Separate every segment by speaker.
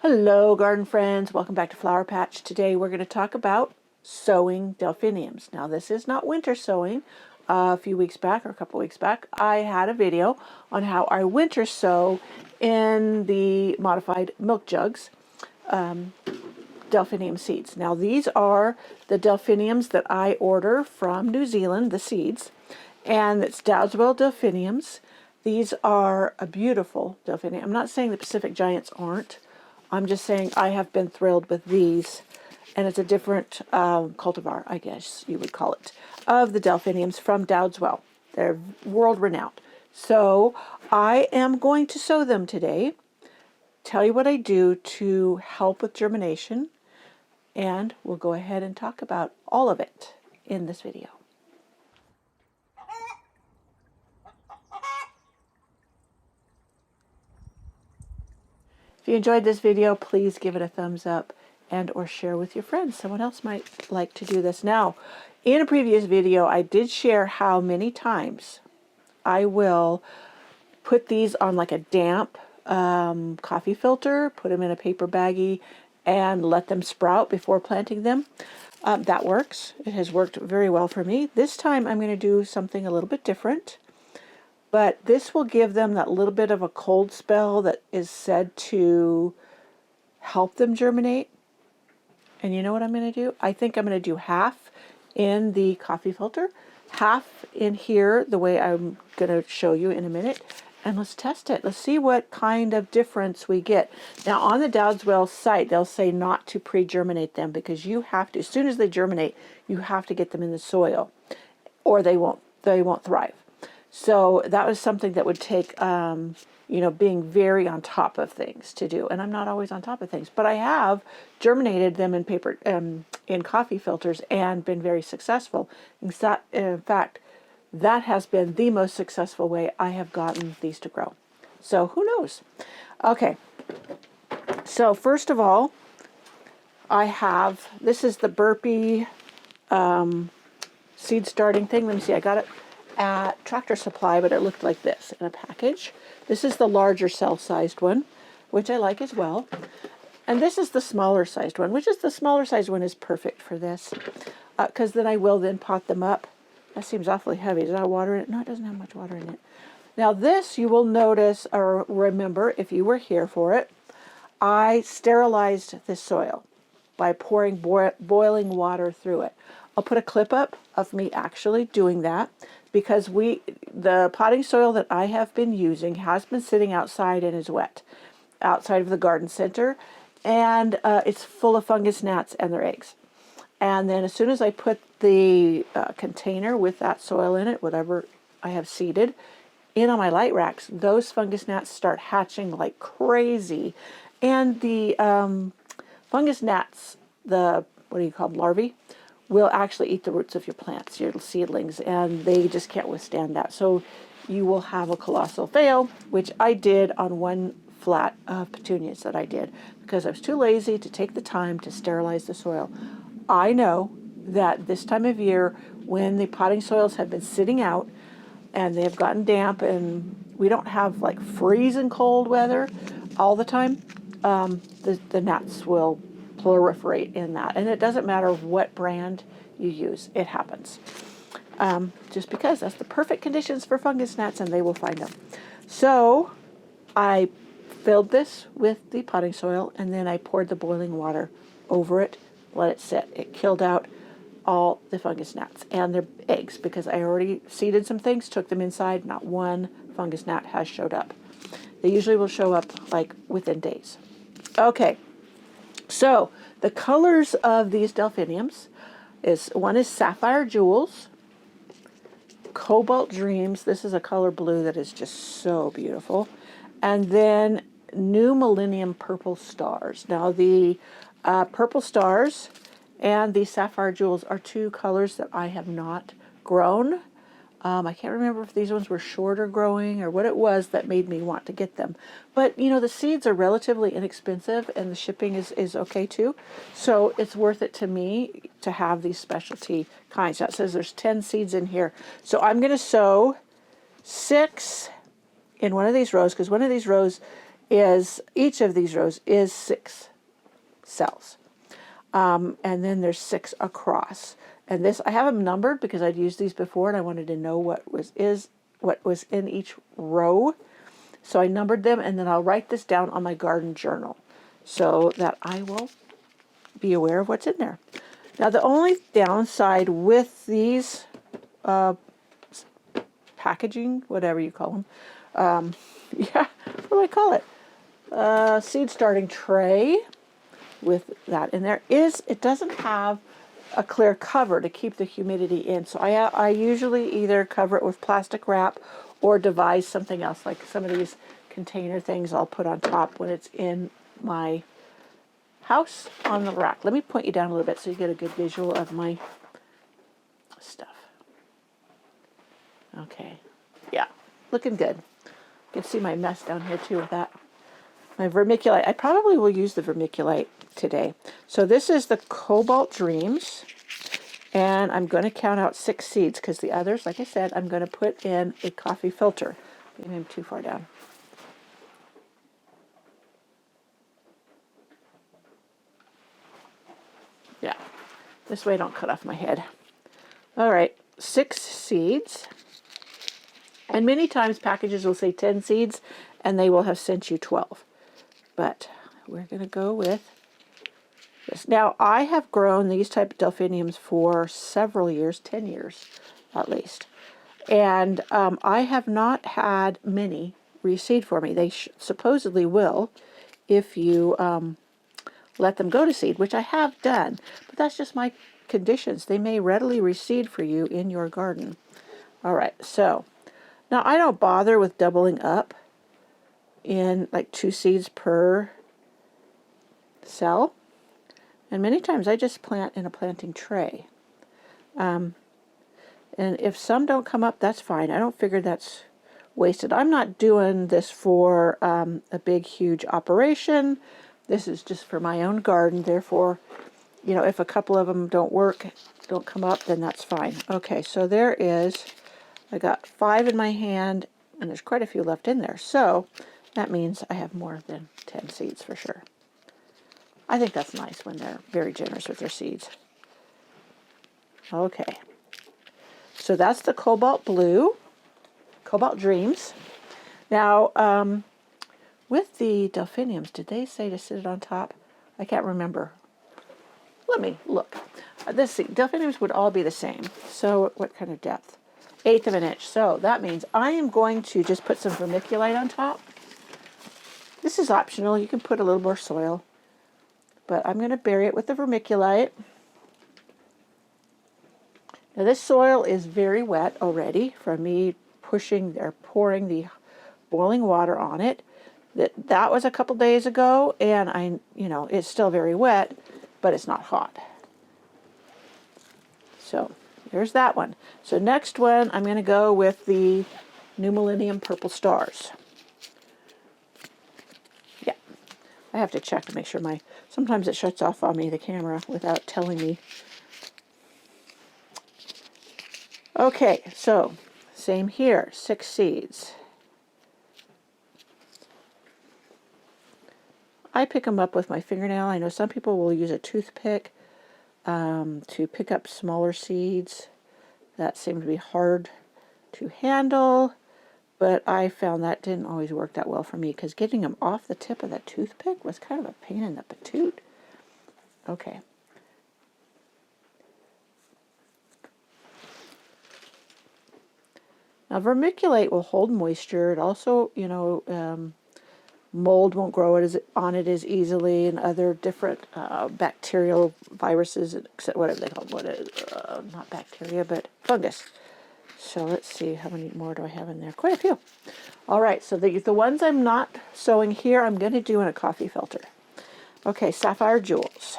Speaker 1: Hello garden friends, welcome back to Flower Patch. Today we're going to talk about sowing delphiniums. Now this is not winter sowing. A few weeks back or a couple weeks back I had a video on how I winter sow in the modified milk jugs delphinium seeds. Now these are the delphiniums that I order from New Zealand, the seeds, and it's Dowdeswell delphiniums. These are a beautiful delphinium. I'm not saying the Pacific Giants aren't. I'm just saying I have been thrilled with these, and it's a different cultivar, I guess you would call it, of the delphiniums from Dowdeswell. They're world-renowned. So I am going to sow them today, tell you what I do to help with germination, and we'll go ahead and talk about all of it in this video. If you enjoyed this video, please give it a thumbs up and or share with your friends. Someone else might like to do this. Now, in a previous video, I did share how many times I will put these on like a damp coffee filter, put them in a paper baggie, and let them sprout before planting them. That works. It has worked very well for me. This time I'm going to do something a little bit different. But this will give them that little bit of a cold spell that is said to help them germinate. And you know what I'm going to do? I think I'm going to do half in the coffee filter, half in here, the way I'm going to show you in a minute. And let's test it. Let's see what kind of difference we get. Now, on the Dowdeswell site, they'll say not to pre-germinate them because you have to, as soon as they germinate, you have to get them in the soil, or they won't thrive. So that was something that would take, being very on top of things to do. And I'm not always on top of things, but I have germinated them in paper, in coffee filters, and been very successful. In fact, that has been the most successful way I have gotten these to grow. So who knows? Okay. So first of all, this is the Burpee seed starting thing. Let me see. I got it at Tractor Supply, but it looked like this in a package. This is the larger cell-sized one, which I like as well. And this is the smaller sized one, which is the smaller sized one is perfect for this, because then I will then pot them up. That seems awfully heavy. Does that have water in it? No, it doesn't have much water in it. Now this, you will notice or remember if you were here for it, I sterilized this soil by pouring boiling water through it. I'll put a clip up of me actually doing that, because the potting soil that I have been using has been sitting outside and is wet, outside of the garden center, and it's full of fungus gnats and their eggs. And then as soon as I put the container with that soil in it, whatever I have seeded, in on my light racks, those fungus gnats start hatching like crazy. And the fungus gnats, what do you call them, larvae, will actually eat the roots of your plants, your seedlings, and they just can't withstand that. So you will have a colossal fail, which I did on one flat of petunias that I did, because I was too lazy to take the time to sterilize the soil. I know that this time of year, when the potting soils have been sitting out and they have gotten damp, and we don't have like freezing cold weather all the time, the gnats will proliferate in that. And it doesn't matter what brand you use, it happens. Just because that's the perfect conditions for fungus gnats, and they will find them. So I filled this with the potting soil, and then I poured the boiling water over it, let it sit. It killed out all the fungus gnats and their eggs, because I already seeded some things, took them inside. Not one fungus gnat has showed up. They usually will show up like within days. Okay. So the colors of these delphiniums one is Sapphire Jewels, Cobalt Dreams. This is a color blue that is just so beautiful. And then New Millennium Purple Stars. Now the Purple Stars and the Sapphire Jewels are two colors that I have not grown. I can't remember if these ones were shorter growing or what it was that made me want to get them. But, the seeds are relatively inexpensive, and the shipping is okay too. So it's worth it to me to have these specialty kinds. That says there's 10 seeds in here. So I'm going to sow 6 in one of these rows, because one of these rows is, each of these rows is 6 cells. And then there's 6 across. And this, I have them numbered because I'd used these before and I wanted to know what was in each row. So I numbered them, and then I'll write this down on my garden journal so that I will be aware of what's in there. Now the only downside with these packaging, whatever you call them, yeah, what do I call it? Seed starting tray with that in there is it doesn't have a clear cover to keep the humidity in. So I usually either cover it with plastic wrap or devise something else, like some of these container things I'll put on top when it's in my house on the rack. Let me point you down a little bit so you get a good visual of my stuff. Okay, yeah, looking good. You can see my mess down here too with that. My vermiculite, I probably will use the vermiculite today. So this is the Cobalt Dreams, and I'm going to count out 6 seeds because the others, like I said, I'm going to put in a coffee filter. Maybe I'm too far down. Yeah, this way I don't cut off my head. All right, 6 seeds. And many times packages will say 10 seeds, and they will have sent you 12. But we're going to go with this. Now, I have grown these type of delphiniums for several years, 10 years at least. And I have not had many reseed for me. They supposedly will if you let them go to seed, which I have done. But that's just my conditions. They may readily reseed for you in your garden. All right, so now I don't bother with doubling up in like 2 seeds per cell. And many times I just plant in a planting tray. And if some don't come up, that's fine. I don't figure that's wasted. I'm not doing this for a big, huge operation. This is just for my own garden. Therefore, you know, if a couple of them don't work, don't come up, then that's fine. Okay, so there is, I got 5 in my hand, and there's quite a few left in there. So that means I have more than 10 seeds for sure. I think that's nice when they're very generous with their seeds. Okay. So that's the Cobalt Blue, Cobalt Dreams. Now, with the delphiniums, did they say to sit it on top? I can't remember. Let me look. Let's see. Delphiniums would all be the same. So what kind of depth? 1/8 of an inch. So that means I am going to just put some vermiculite on top. This is optional. You can put a little more soil. But I'm going to bury it with the vermiculite. Now this soil is very wet already from me pushing or pouring the boiling water on it. That was a couple days ago, and it's still very wet, but it's not hot. So there's that one. So next one, I'm going to go with the New Millennium Purple Stars. Yeah, I have to check to make sure sometimes it shuts off on me, the camera, without telling me. Okay, so same here, 6 seeds. I pick them up with my fingernail. I know some people will use a toothpick to pick up smaller seeds that seem to be hard to handle, but I found that didn't always work that well for me because getting them off the tip of that toothpick was kind of a pain in the patoot. Okay. Now, vermiculite will hold moisture. It also, mold won't grow on it as easily, and other different bacterial viruses, whatever they call them, not bacteria, but fungus. So let's see, how many more do I have in there? Quite a few. All right, so the ones I'm not sowing here, I'm going to do in a coffee filter. Okay, Sapphire Jewels.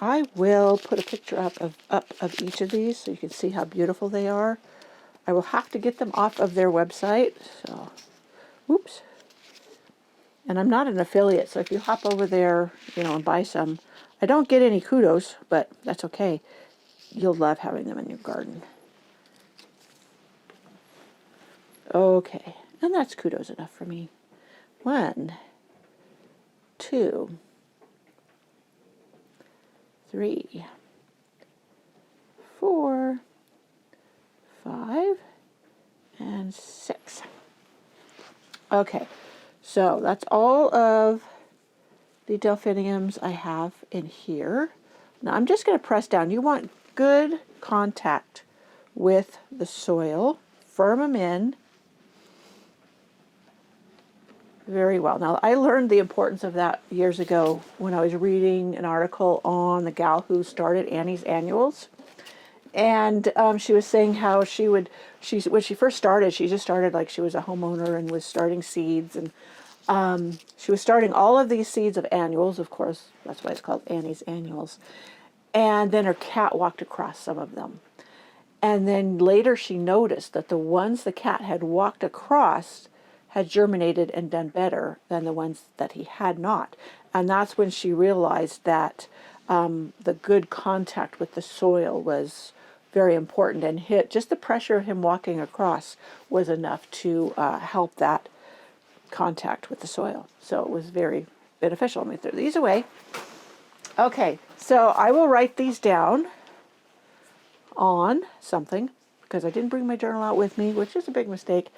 Speaker 1: I will put a picture up of each of these so you can see how beautiful they are. I will have to get them off of their website. So, whoops. And I'm not an affiliate, so if you hop over there, and buy some, I don't get any kudos, but that's okay. You'll love having them in your garden. Okay, And that's kudos enough for me. 1, 2, 3, 4, 5, and 6. Okay, so that's all of the delphiniums I have in here. Now I'm just going to press down. You want good contact with the soil. Firm them in very well. Now I learned the importance of that years ago when I was reading an article on the gal who started Annie's Annuals. And she was saying how when she first started, she just started like she was a homeowner and was starting seeds. And she was starting all of these seeds of annuals, of course, that's why it's called Annie's Annuals. And then her cat walked across some of them. And then later she noticed that the ones the cat had walked across had germinated and done better than the ones that he had not. And that's when she realized that the good contact with the soil was very important, and just the pressure of him walking across was enough to help that contact with the soil. So it was very beneficial. Let me throw these away. Okay, so I will write these down on something because I didn't bring my journal out with me, which is a big mistake.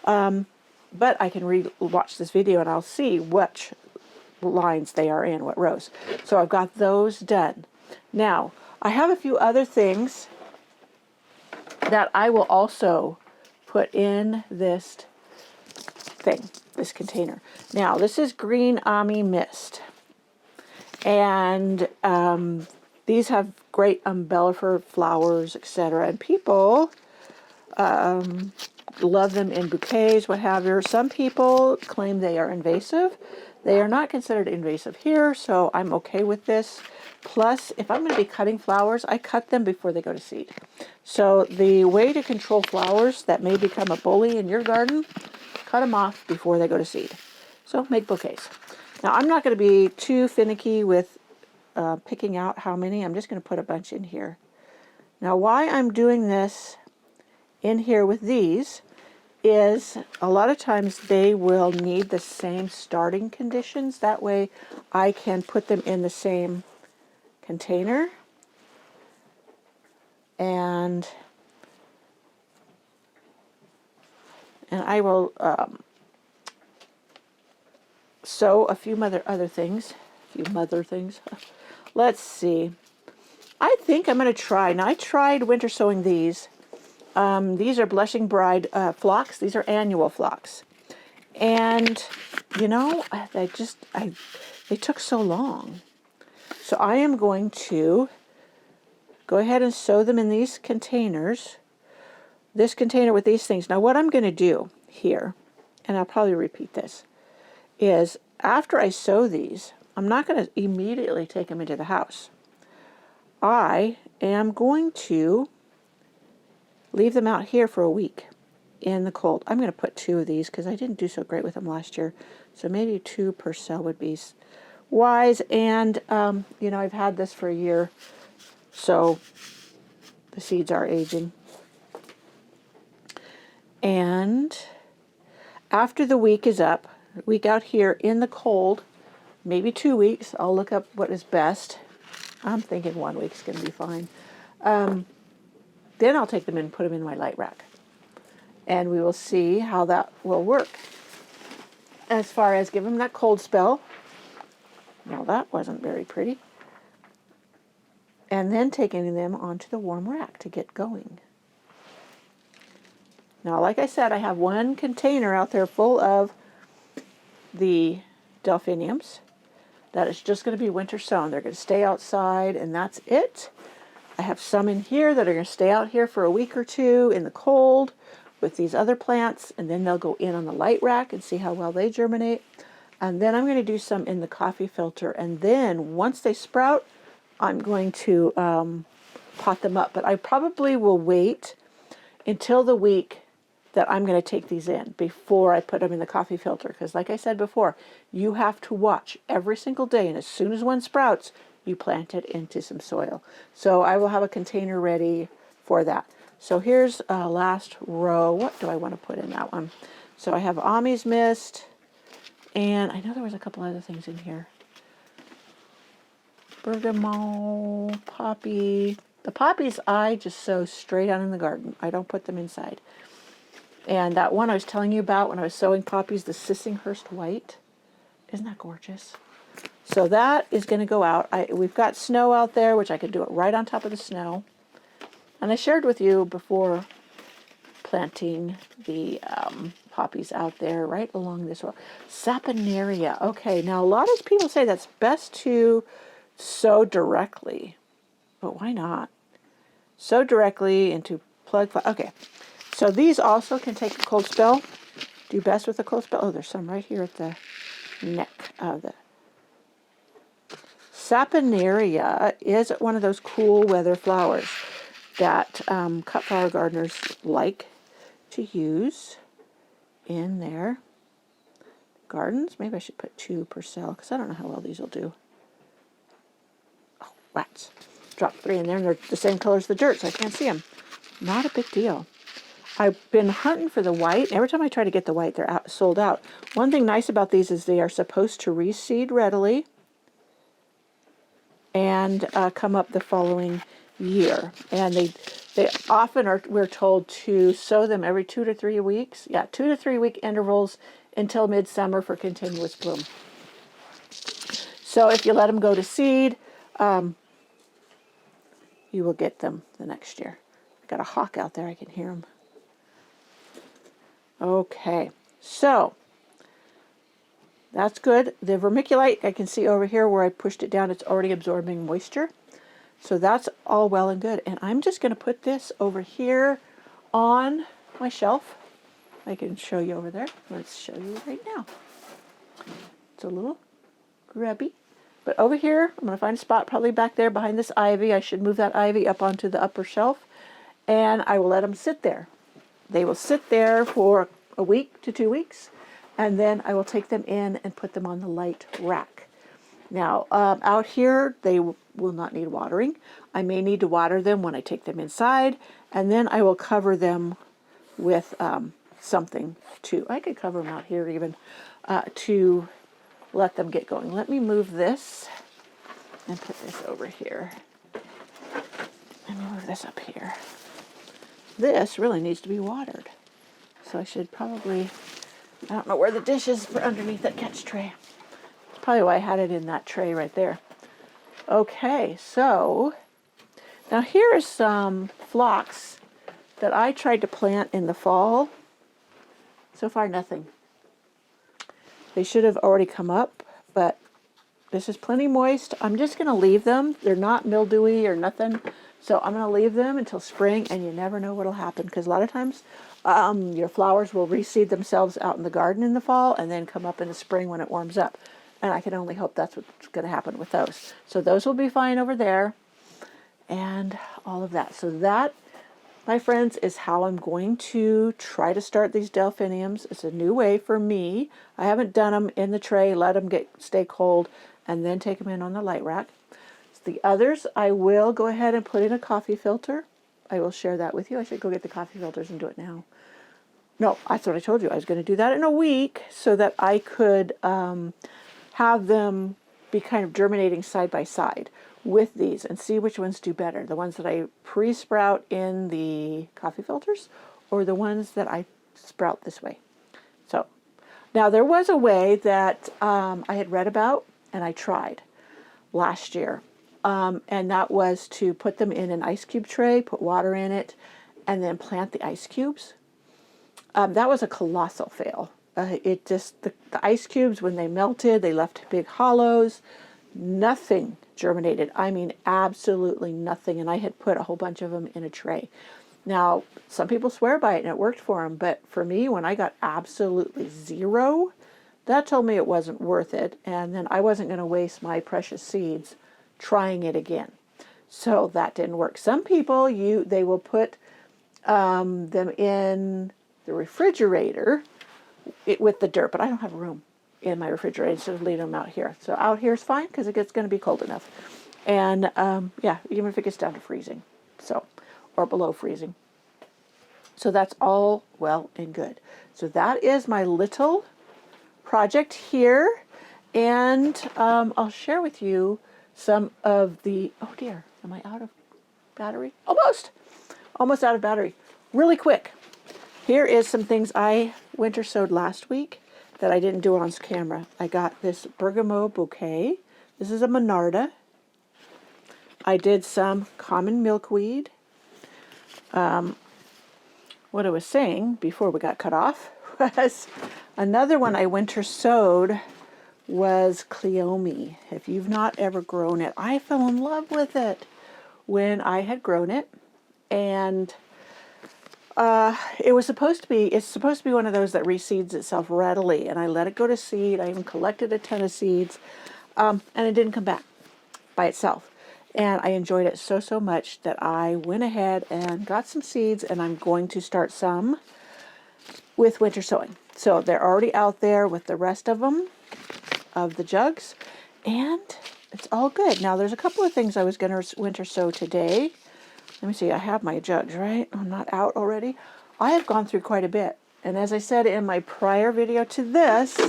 Speaker 1: But I can watch this video and I'll see which lines they are in, what rows. So I've got those done. Now, I have a few other things that I will also put in this thing, this container. Now, this is Green Ami Mist. And these have great umbellifer flowers, etc. And people love them in bouquets, what have you. Some people claim they are invasive. They are not considered invasive here, so I'm okay with this. Plus, if I'm going to be cutting flowers, I cut them before they go to seed. So the way to control flowers that may become a bully in your garden, cut them off before they go to seed. So make bouquets. Now, I'm not going to be too finicky with picking out how many. I'm just going to put a bunch in here. Now, why I'm doing this in here with these is a lot of times they will need the same starting conditions. That way I can put them in the same container. And I will sow a few other things. Let's see. I think I'm going to try. Now, I tried winter sowing these. These are Blushing Bride phlox. These are annual phlox. And, you know, they took so long. So I am going to go ahead and sow them in these containers. This container with these things. Now, what I'm going to do here, and I'll probably repeat this, is after I sow these, I'm not going to immediately take them into the house. I am going to leave them out here for a week in the cold. I'm going to put 2 of these because I didn't do so great with them last year. So maybe 2 per cell would be wise. And, you know, I've had this for a year, so the seeds are aging. And after the week is up, week out here in the cold, maybe 2 weeks, I'll look up what is best. I'm thinking 1 week is going to be fine. Then I'll take them and put them in my light rack. And we will see how that will work. As far as giving them that cold spell. Now that wasn't very pretty. And then taking them onto the warm rack to get going. Now, like I said, I have 1 container out there full of the delphiniums. That is just going to be winter sown. They're going to stay outside and that's it. I have some in here that are going to stay out here for a week or 2 in the cold with these other plants, and then they'll go in on the light rack and see how well they germinate. And then I'm going to do some in the coffee filter, and then once they sprout, I'm going to pot them up. But I probably will wait until the week that I'm going to take these in before I put them in the coffee filter, because like I said before, you have to watch every single day, and as soon as one sprouts, you plant it into some soil. So I will have a container ready for that. So here's last row. What do I want to put in that one? So I have Ami's Mist, and I know there was a couple other things in here. Bergamot, poppy. The poppies I just sow straight out in the garden. I don't put them inside. And that one I was telling you about when I was sowing poppies, the Sissinghurst White. Isn't that gorgeous? So that is going to go out. We've got snow out there, which I could do it right on top of the snow. And I shared with you before planting the poppies out there right along this road. Saponaria. Okay, now a lot of people say that's best to sow directly. But why not? Sow directly into plug. Okay, so these also can take a cold spell. Do best with a cold spell. Oh, there's some right here at the neck of the Saponaria is one of those cool weather flowers that cut flower gardeners like to use in their gardens. Maybe I should put 2 per cell because I don't know how well these will do. Oh, rats. Drop 3 in there and they're the same color as the dirt, so I can't see them. Not a big deal. I've been hunting for the white. Every time I try to get the white, they're sold out. One thing nice about these is they are supposed to reseed readily and come up the following year. And they often are, we're told to sow them every 2 to 3 weeks. Yeah, 2 to 3 week intervals until midsummer for continuous bloom. So if you let them go to seed, you will get them the next year. I got a hawk out there. I can hear him. Okay, so that's good. The vermiculite, I can see over here where I pushed it down, it's already absorbing moisture. So that's all well and good. And I'm just going to put this over here on my shelf. I can show you over there. Let's show you right now. It's a little grubby. But over here, I'm going to find a spot probably back there behind this ivy. I should move that ivy up onto the upper shelf. And I will let them sit there. They will sit there for a week to 2 weeks. And then I will take them in and put them on the light rack. Now, out here, they will not need watering. I may need to water them when I take them inside. And then I will cover them with something too. I could cover them out here even to let them get going. Let me move this and put this over here. Let me move this up here. This really needs to be watered. So I should probably, I don't know where the dish is for underneath that catch tray. That's probably why I had it in that tray right there. Okay, so now here is some phlox that I tried to plant in the fall. So far, nothing. They should have already come up, but this is plenty moist. I'm just going to leave them. They're not mildewy or nothing. So I'm going to leave them until spring, and you never know what will happen. Because a lot of times your flowers will reseed themselves out in the garden in the fall and then come up in the spring when it warms up. And I can only hope that's what's going to happen with those. So those will be fine over there and all of that. So that, my friends, is how I'm going to try to start these delphiniums. It's a new way for me. I haven't done them in the tray, let them stay cold, and then take them in on the light rack. The others, I will go ahead and put in a coffee filter. I will share that with you. I should go get the coffee filters and do it now. No, that's what I told you. I was going to do that in a week so that I could have them be kind of germinating side by side with these and see which ones do better. The ones that I pre-sprout in the coffee filters or the ones that I sprout this way. So now there was a way that I had read about and I tried last year. And that was to put them in an ice cube tray, put water in it, and then plant the ice cubes. That was a colossal fail. The ice cubes, when they melted, they left big hollows. Nothing germinated. I mean, absolutely nothing. And I had put a whole bunch of them in a tray. Now, some people swear by it, and it worked for them. But for me, when I got absolutely zero, that told me it wasn't worth it. And then I wasn't going to waste my precious seeds trying it again. So that didn't work. Some people, they will put them in the refrigerator with the dirt, but I don't have room in my refrigerator, so leave them out here. So out here is fine because it's going to be cold enough. And yeah, even if it gets down to freezing, so, or below freezing. So that's all well and good. So that is my little project here. And I'll share with you some of the, oh dear, am I out of battery? Almost out of battery. Really quick. Here is some things I winter sowed last week that I didn't do on camera. I got this bergamot bouquet. This is a monarda. I did some common milkweed. What I was saying before we got cut off was another one I winter sowed was cleome. If you've not ever grown it, I fell in love with it when I had grown it, and it's supposed to be one of those that reseeds itself readily, and I let it go to seed. I even collected a ton of seeds, and it didn't come back by itself. And I enjoyed it so much that I went ahead and got some seeds, and I'm going to start some with winter sowing. So they're already out there with the rest of them, of the jugs, and it's all good. Now there's a couple of things I was going to winter sow today. Let me see, I have my jugs, right? I'm not out already. I have gone through quite a bit. And as I said in my prior video to this,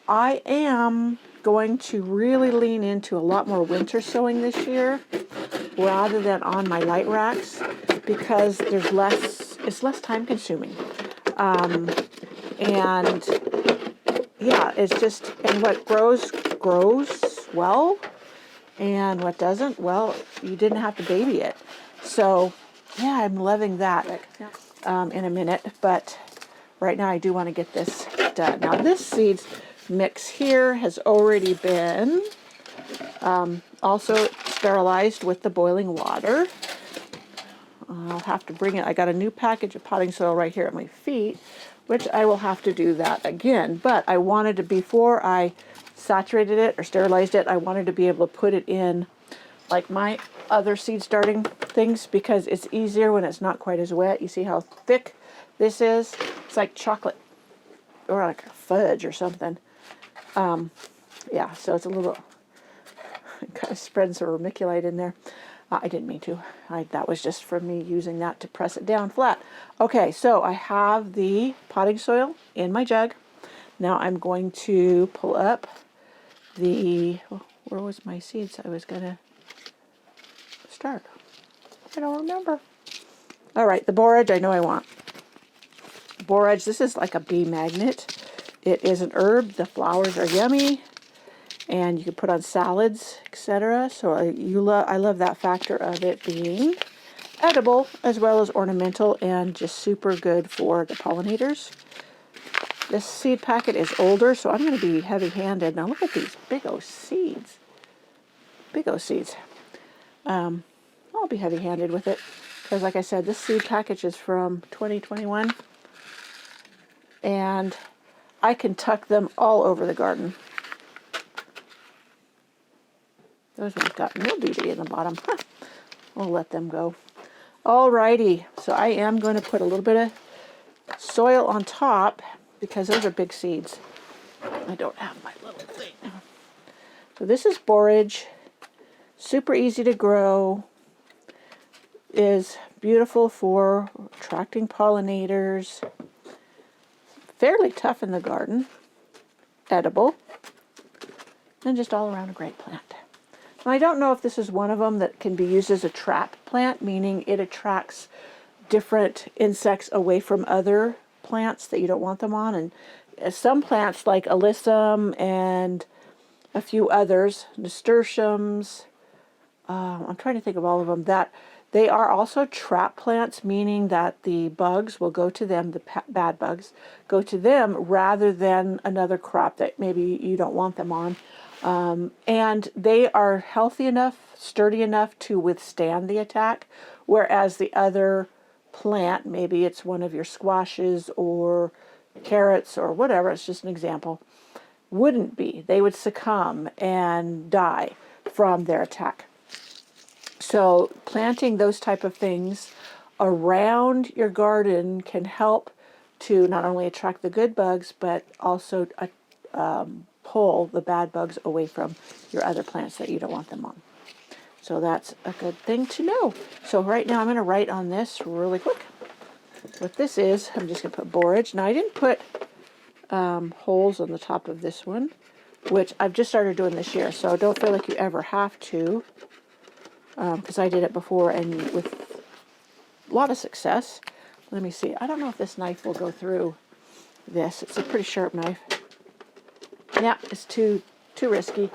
Speaker 1: I am going to really lean into a lot more winter sowing this year rather than on my light racks, because it's less time consuming. And yeah, it's just, and what grows well, and what doesn't, well, you didn't have to baby it. So yeah, I'm loving that in a minute, but right now I do want to get this done. Now this seeds mix here has already been also sterilized with the boiling water. I'll have to bring it. I got a new package of potting soil right here at my feet, which I will have to do that again. But I wanted to, before I saturated it or sterilized it, I wanted to be able to put it in like my other seed starting things, because it's easier when it's not quite as wet. You see how thick this is? It's like chocolate or like a fudge or something. Yeah, so it's a little, kind of spread some vermiculite in there. I didn't mean to. That was just from me using that to press it down flat. Okay, so I have the potting soil in my jug. Now I'm going to pull up the, where was my seeds I was going to start? I don't remember. All right, the borage I know I want. Borage, this is like a bee magnet. It is an herb. The flowers are yummy, and you can put on salads, etc. So I love that factor of it being edible as well as ornamental, and just super good for the pollinators. This seed packet is older, so I'm going to be heavy-handed. Now look at these big old seeds. Big old seeds. I'll be heavy-handed with it because, like I said, this seed package is from 2021, and I can tuck them all over the garden. Those ones got mildew in the bottom. Huh. We'll let them go. Alrighty, so I am going to put a little bit of soil on top because those are big seeds. I don't have my little thing. So this is borage. Super easy to grow. Is beautiful for attracting pollinators. Fairly tough in the garden. Edible. And just all around a great plant. Now, I don't know if this is one of them that can be used as a trap plant, meaning it attracts different insects away from other plants that you don't want them on. And some plants like alyssum and a few others, nasturtiums, I'm trying to think of all of them, that they are also trap plants, meaning that the bugs will go to them, the bad bugs, go to them rather than another crop that maybe you don't want them on. And they are healthy enough, sturdy enough to withstand the attack, whereas the other plant, maybe it's one of your squashes or carrots or whatever, it's just an example, wouldn't be. They would succumb and die from their attack. So planting those type of things around your garden can help to not only attract the good bugs, but also pull the bad bugs away from your other plants that you don't want them on. So that's a good thing to know. So right now I'm going to write on this really quick. what this is, I'm just going to put borage. Now I didn't put holes on the top of this one, which I've just started doing this year, so don't feel like you ever have to, because I did it before and with a lot of success. Let me see. I don't know if this knife will go through this. It's a pretty sharp knife. Yeah, it's too risky,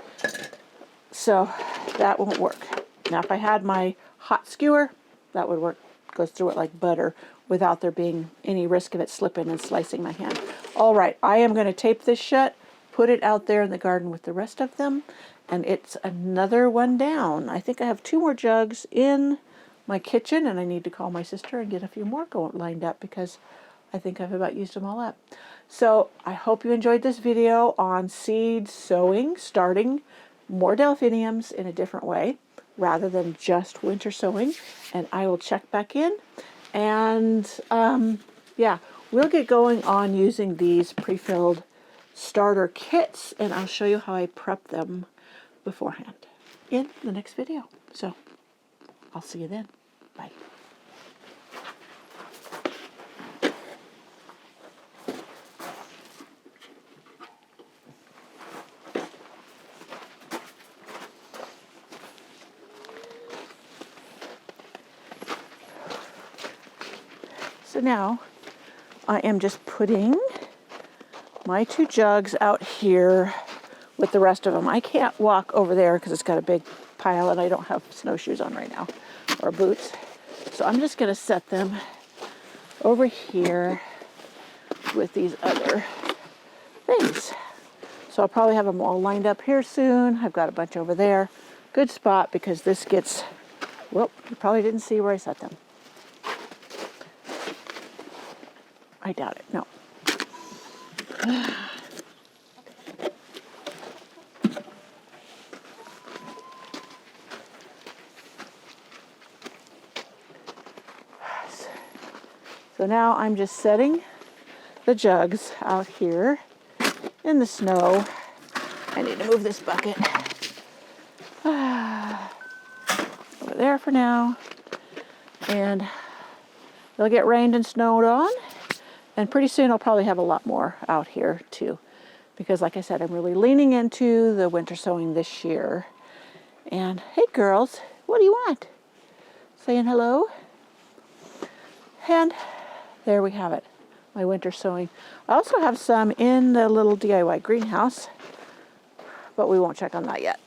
Speaker 1: so that won't work. Now if I had my hot skewer, that would work. Goes through it like butter without there being any risk of it slipping and slicing my hand. All right, I am going to tape this shut, put it out there in the garden with the rest of them, and it's another one down. I think I have 2 more jugs in my kitchen, and I need to call my sister and get a few more lined up because I think I've about used them all up. So I hope you enjoyed this video on seed sowing, starting more delphiniums in a different way rather than just winter sowing. And I will check back in, and yeah, we'll get going on using these pre-filled starter kits, and I'll show you how I prep them beforehand in the next video. So I'll see you then. Bye. So now I am just putting my 2 jugs out here with the rest of them. I can't walk over there because it's got a big pile and I don't have snowshoes on right now, or boots. So I'm just going to set them over here with these other things. So I'll probably have them all lined up here soon. I've got a bunch over there. Good spot because this gets, well, you probably didn't see where I set them. I doubt it, no. So now I'm just setting the jugs out here in the snow. I need to move this bucket over there for now. And they'll get rained and snowed on. And pretty soon I'll probably have a lot more out here too. Because like I said, I'm really leaning into the winter sowing this year. And hey girls, what do you want? Saying hello? And there we have it, my winter sowing. I also have some in the little DIY greenhouse, but we won't check on that yet.